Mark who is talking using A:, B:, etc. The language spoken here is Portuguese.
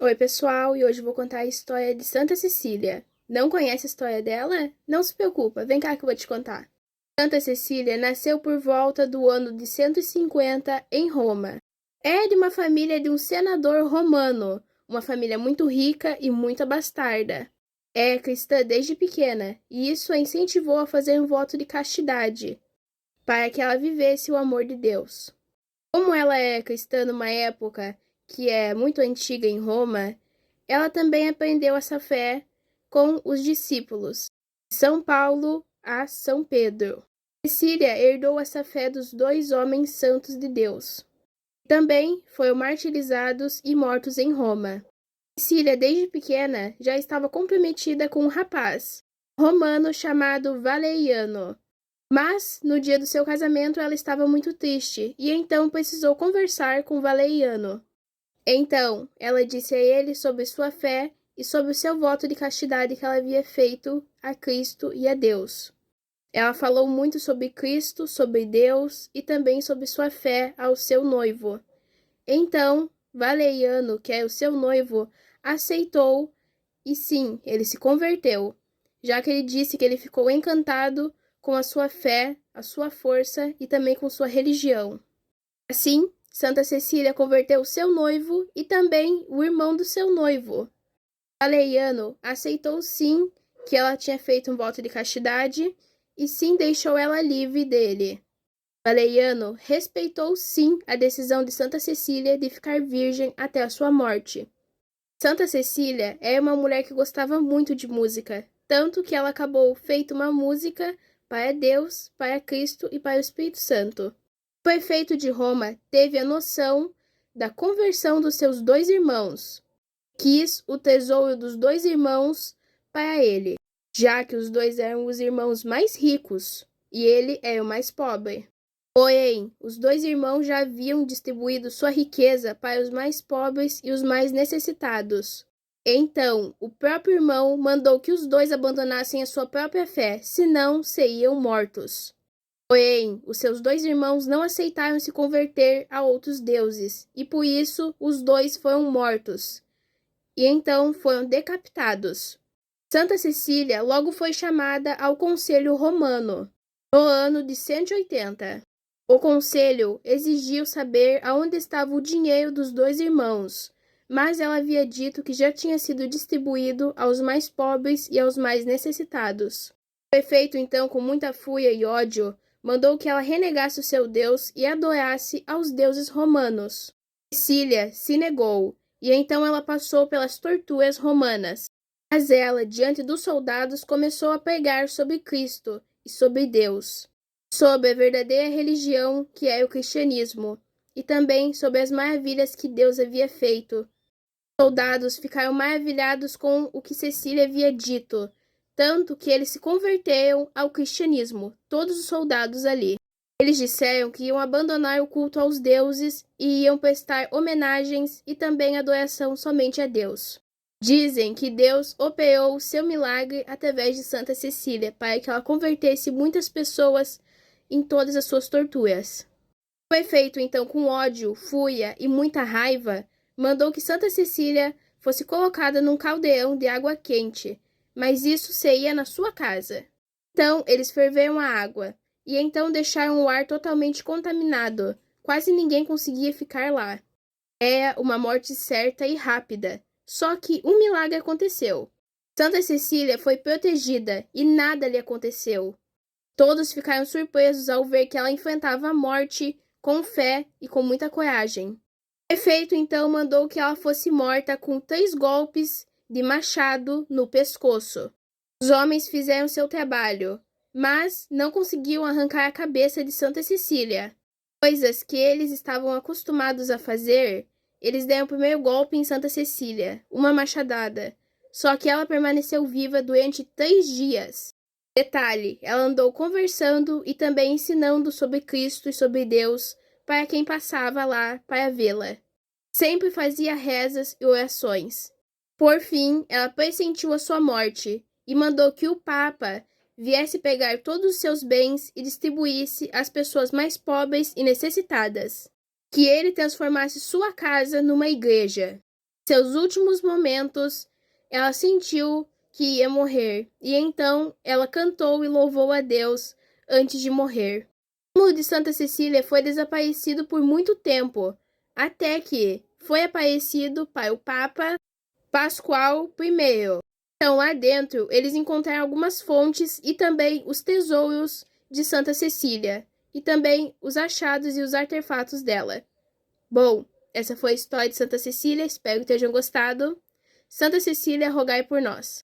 A: Oi, pessoal, e hoje eu vou contar a história de Santa Cecília. Não conhece a história dela? Não se preocupa, vem cá que eu vou te contar. Santa Cecília nasceu por volta do ano de 150 em Roma. É de uma família de um senador romano, uma família muito rica e muito abastarda. É cristã desde pequena, e isso a incentivou a fazer um voto de castidade, para que ela vivesse o amor de Deus. Como ela é cristã numa época que é muito antiga em Roma, ela também aprendeu essa fé com os discípulos, de São Paulo a São Pedro. Cecília herdou essa fé dos dois homens santos de Deus. Também foram martirizados e mortos em Roma. Cecília, desde pequena, já estava comprometida com um rapaz romano chamado Valeriano. Mas, no dia do seu casamento, ela estava muito triste e então precisou conversar com Valeriano. Então, ela disse a ele sobre sua fé e sobre o seu voto de castidade que ela havia feito a Cristo e a Deus. Ela falou muito sobre Cristo, sobre Deus e também sobre sua fé ao seu noivo. Então, Valeriano, que é o seu noivo, aceitou e sim, ele se converteu, já que ele disse que ele ficou encantado com a sua fé, a sua força e também com sua religião. Assim, Santa Cecília converteu seu noivo e também o irmão do seu noivo. Valeriano aceitou sim que ela tinha feito um voto de castidade e sim deixou ela livre dele. Valeriano respeitou sim a decisão de Santa Cecília de ficar virgem até a sua morte. Santa Cecília é uma mulher que gostava muito de música, tanto que ela acabou feito uma música para Deus, para Cristo e para o Espírito Santo. O prefeito de Roma teve a noção da conversão dos seus dois irmãos. Quis o tesouro dos dois irmãos para ele, já que os dois eram os irmãos mais ricos e ele era o mais pobre. Porém, os dois irmãos já haviam distribuído sua riqueza para os mais pobres e os mais necessitados. Então, o próprio irmão mandou que os dois abandonassem a sua própria fé, senão seriam mortos. Porém, os seus dois irmãos não aceitaram se converter a outros deuses, e por isso os dois foram mortos, e então foram decapitados. Santa Cecília logo foi chamada ao Conselho Romano, no ano de 180. O conselho exigiu saber aonde estava o dinheiro dos dois irmãos, mas ela havia dito que já tinha sido distribuído aos mais pobres e aos mais necessitados. O prefeito, então, com muita fúria e ódio, mandou que ela renegasse o seu Deus e adorasse aos deuses romanos. Cecília se negou, e então ela passou pelas torturas romanas. Mas ela, diante dos soldados, começou a pregar sobre Cristo e sobre Deus, sobre a verdadeira religião que é o cristianismo, e também sobre as maravilhas que Deus havia feito. Os soldados ficaram maravilhados com o que Cecília havia dito, tanto que eles se converteram ao cristianismo, todos os soldados ali. Eles disseram que iam abandonar o culto aos deuses e iam prestar homenagens e também adoração somente a Deus. Dizem que Deus operou o seu milagre através de Santa Cecília para que ela convertesse muitas pessoas em todas as suas torturas. O prefeito, então, com ódio, fúria e muita raiva, mandou que Santa Cecília fosse colocada num caldeirão de água quente, mas isso seria na sua casa. Então, eles ferveram a água, e então deixaram o ar totalmente contaminado. Quase ninguém conseguia ficar lá. Era uma morte certa e rápida. Só que um milagre aconteceu. Santa Cecília foi protegida e nada lhe aconteceu. Todos ficaram surpresos ao ver que ela enfrentava a morte com fé e com muita coragem. O prefeito então mandou que ela fosse morta com 3 golpes de machado no pescoço. Os homens fizeram seu trabalho, mas não conseguiam arrancar a cabeça de Santa Cecília. Coisas que eles estavam acostumados a fazer, eles deram o primeiro golpe em Santa Cecília, uma machadada. Só que ela permaneceu viva durante 3 dias. Detalhe, ela andou conversando e também ensinando sobre Cristo e sobre Deus para quem passava lá para vê-la. Sempre fazia rezas e orações. Por fim, ela pressentiu a sua morte e mandou que o Papa viesse pegar todos os seus bens e distribuísse às pessoas mais pobres e necessitadas. Que ele transformasse sua casa numa igreja. Seus últimos momentos, ela sentiu que ia morrer, e então ela cantou e louvou a Deus antes de morrer. O túmulo de Santa Cecília foi desaparecido por muito tempo, até que foi aparecido para o Papa Pascoal I. Então, lá dentro, eles encontraram algumas fontes e também os tesouros de Santa Cecília, e também os achados e os artefatos dela. Bom, essa foi a história de Santa Cecília, espero que tenham gostado. Santa Cecília, rogai por nós.